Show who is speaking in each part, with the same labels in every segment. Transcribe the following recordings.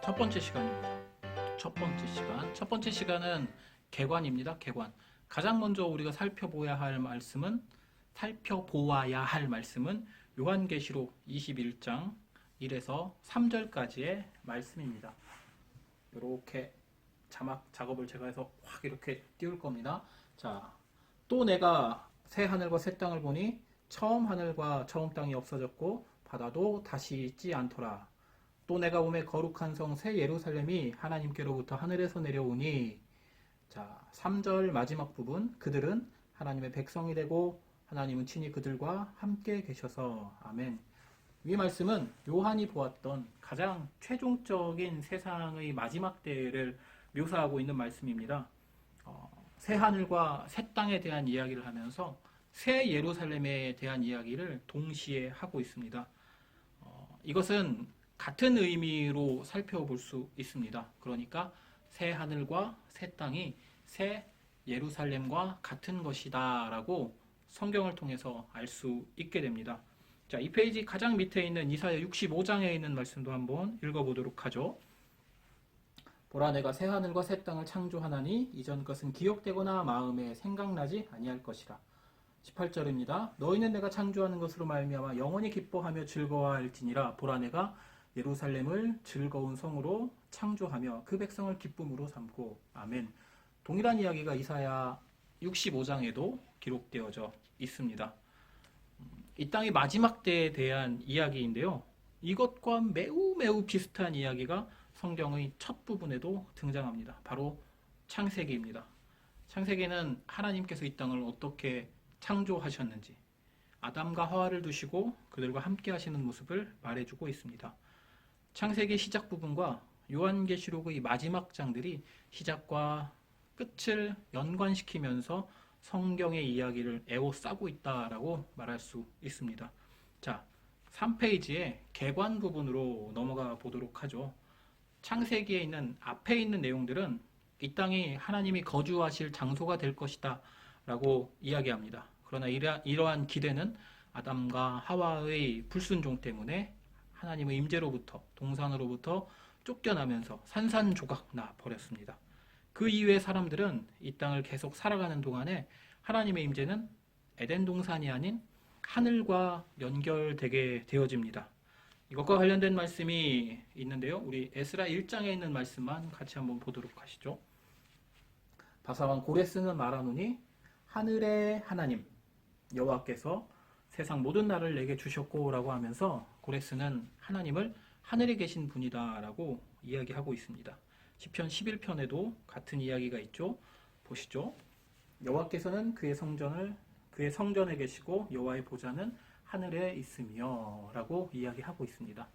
Speaker 1: 첫 번째 시간입니다. 첫 번째 시간은 개관입니다. 개관. 가장 먼저 우리가 살펴보아야 할 말씀은 요한계시록 21장 1에서 3절까지의 말씀입니다. 이렇게 자막 작업을 제가 해서 확 이렇게 띄울 겁니다. 자, 또 내가 새 하늘과 새 땅을 보니 처음 하늘과 처음 땅이 없어졌고 바다도 다시 있지 않더라. 또 내가 보매 거룩한 성 새 예루살렘이 하나님께로부터 하늘에서 내려오니. 자, 3절 마지막 부분, 그들은 하나님의 백성이 되고 하나님은 친히 그들과 함께 계셔서. 아멘. 이 말씀은 요한이 보았던 가장 최종적인 세상의 마지막 때를 묘사하고 있는 말씀입니다. 새 하늘과 새 땅에 대한 이야기를 하면서 새 예루살렘에 대한 이야기를 동시에 하고 있습니다. 이것은 같은 의미로 살펴볼 수 있습니다. 그러니까 새 하늘과 새 땅이 새 예루살렘과 같은 것이다 라고 성경을 통해서 알 수 있게 됩니다. 자, 이 페이지 가장 밑에 있는 이사야 65장에 있는 말씀도 한번 읽어보도록 하죠. 보라, 내가 새 하늘과 새 땅을 창조하나니 이전 것은 기억되거나 마음에 생각나지 아니할 것이라. 18절입니다. 너희는 내가 창조하는 것으로 말미암아 영원히 기뻐하며 즐거워할지니라. 보라, 내가 예루살렘을 즐거운 성으로 창조하며 그 백성을 기쁨으로 삼고. 아멘. 동일한 이야기가 이사야 65장에도 기록되어져 있습니다. 이 땅의 마지막 때에 대한 이야기인데요. 이것과 매우 비슷한 이야기가 성경의 첫 부분에도 등장합니다. 바로 창세기입니다. 창세기는 하나님께서 이 땅을 어떻게 창조하셨는지, 아담과 하와를 두시고 그들과 함께 하시는 모습을 말해주고 있습니다. 창세기 시작 부분과 요한계시록의 마지막 장들이 시작과 끝을 연관시키면서 성경의 이야기를 에워싸고 있다라고 말할 수 있습니다. 자, 3페이지의 개관 부분으로 넘어가 보도록 하죠. 창세기에 있는 앞에 있는 내용들은 이 땅이 하나님이 거주하실 장소가 될 것이다 라고 이야기합니다. 그러나 이러한 기대는 아담과 하와의 불순종 때문에 하나님의 임재로부터, 동산으로부터 쫓겨나면서 산산조각 나 버렸습니다. 그 이후의 사람들은 이 땅을 계속 살아가는 동안에 하나님의 임재는 에덴 동산이 아닌 하늘과 연결되게 되어집니다. 이것과 관련된 말씀이 있는데요. 우리 에스라 1장에 있는 말씀만 같이 한번 보도록 하시죠. 바사왕 고레스는 말하노니 하늘의 하나님 여호와께서 세상 모든 날을 내게 주셨고 라고 하면서 고레스는 하나님을 하늘에 계신 분이다 라고 이야기하고 있습니다. 시편 11편에도 같은 이야기가 있죠. 보시죠. 여호와께서는 그의 성전에 계시고 여호와의 보좌는 하늘에 있으며 라고 이야기하고 있습니다.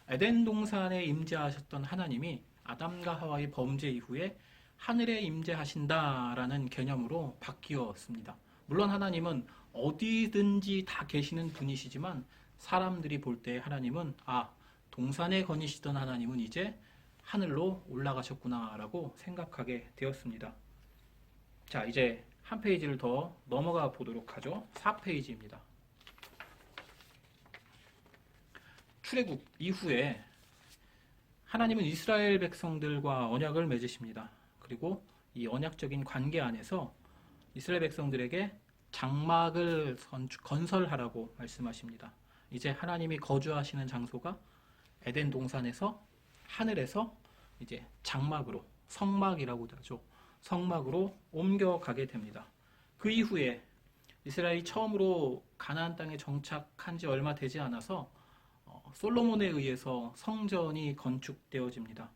Speaker 1: 에덴 동산에 임재하셨던 하나님이 아담과 하와의 범죄 이후에 하늘에 임재하신다라는 개념으로 바뀌었습니다. 물론 하나님은 어디든지 다 계시는 분이시지만 사람들이 볼 때 하나님은 동산에 거니시던 하나님은 이제 하늘로 올라가셨구나라고 생각하게 되었습니다. 자, 이제 한 페이지를 더 넘어가 보도록 하죠. 4페이지입니다. 출애굽 이후에 하나님은 이스라엘 백성들과 언약을 맺으십니다. 그리고 이 언약적인 관계 안에서 이스라엘 백성들에게 장막을 건설하라고 말씀하십니다. 이제 하나님이 거주하시는 장소가 에덴 동산에서 하늘에서 이제 장막으로, 성막이라고도 하죠. 성막으로 옮겨가게 됩니다. 그 이후에 이스라엘이 처음으로 가나안 땅에 정착한 지 얼마 되지 않아서 솔로몬에 의해서 성전이 건축되어집니다.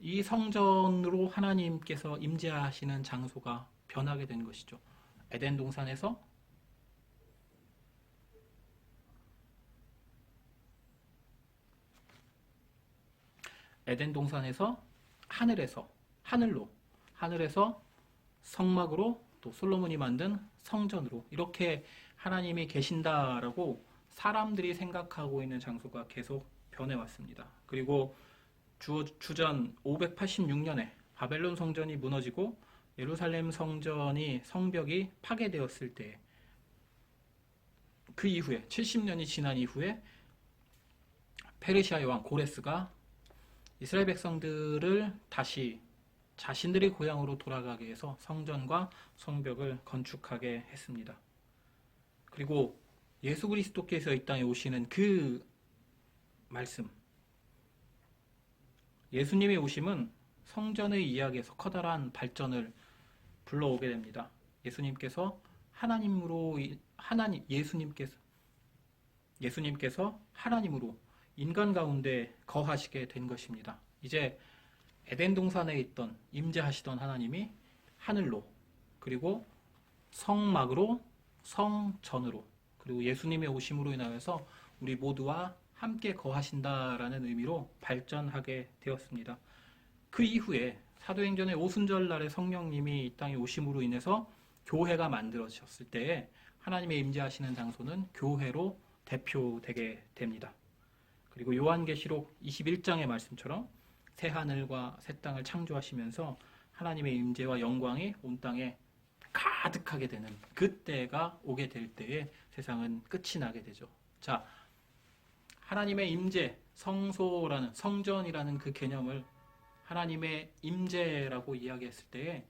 Speaker 1: 이 성전으로 하나님께서 임재하시는 장소가 변하게 된 것이죠. 에덴 동산에서 하늘에서 성막으로, 또 솔로몬이 만든 성전으로, 이렇게 하나님이 계신다라고 사람들이 생각하고 있는 장소가 계속 변해왔습니다. 그리고 주전 586년에 바벨론 성전이 무너지고 예루살렘 성벽이 파괴되었을 때, 그 이후에 70년이 지난 이후에 페르시아의 왕 고레스가 이스라엘 백성들을 다시 자신들의 고향으로 돌아가게 해서 성전과 성벽을 건축하게 했습니다. 그리고 예수 그리스도께서 이 땅에 오시는 그 말씀, 예수님의 오심은 성전의 이야기에서 커다란 발전을 불러오게 됩니다. 예수님께서 예수님께서 하나님으로 인간 가운데 거하시게 된 것입니다. 이제 에덴 동산에 있던 임재하시던 하나님이 하늘로, 그리고 성막으로, 성전으로, 그리고 예수님의 오심으로 인하여서 우리 모두와 함께 거하신다라는 의미로 발전하게 되었습니다. 그 이후에 사도행전의 오순절 날에 성령님이 이 땅에 오심으로 인해서 교회가 만들어졌을 때에 하나님의 임재하시는 장소는 교회로 대표되게 됩니다. 그리고 요한계시록 21장의 말씀처럼 새 하늘과 새 땅을 창조하시면서 하나님의 임재와 영광이 온 땅에 가득하게 되는 그때가 오게 될 때에 세상은 끝이 나게 되죠. 자, 하나님의 임재, 성소라는, 성전이라는 그 개념을 하나님의 임재라고 이야기했을 때에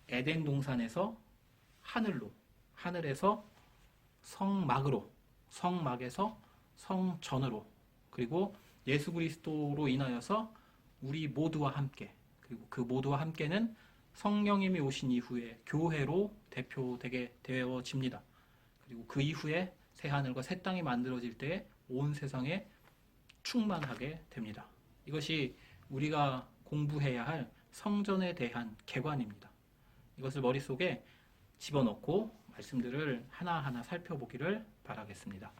Speaker 1: 에덴 동산에서 하늘로, 하늘에서 성막으로, 성막에서 성전으로, 그리고 예수 그리스도로 인하여서 우리 모두와 함께, 그리고 그 모두와 함께는 성령님이 오신 이후에 교회로 대표되게 되어집니다. 그리고 그 이후에 새 하늘과 새 땅이 만들어질 때에 온 세상에 충만하게 됩니다. 이것이 우리가 공부해야 할 성전에 대한 개관입니다. 이것을 머릿속에 집어넣고 말씀들을 하나하나 살펴보기를 바라겠습니다.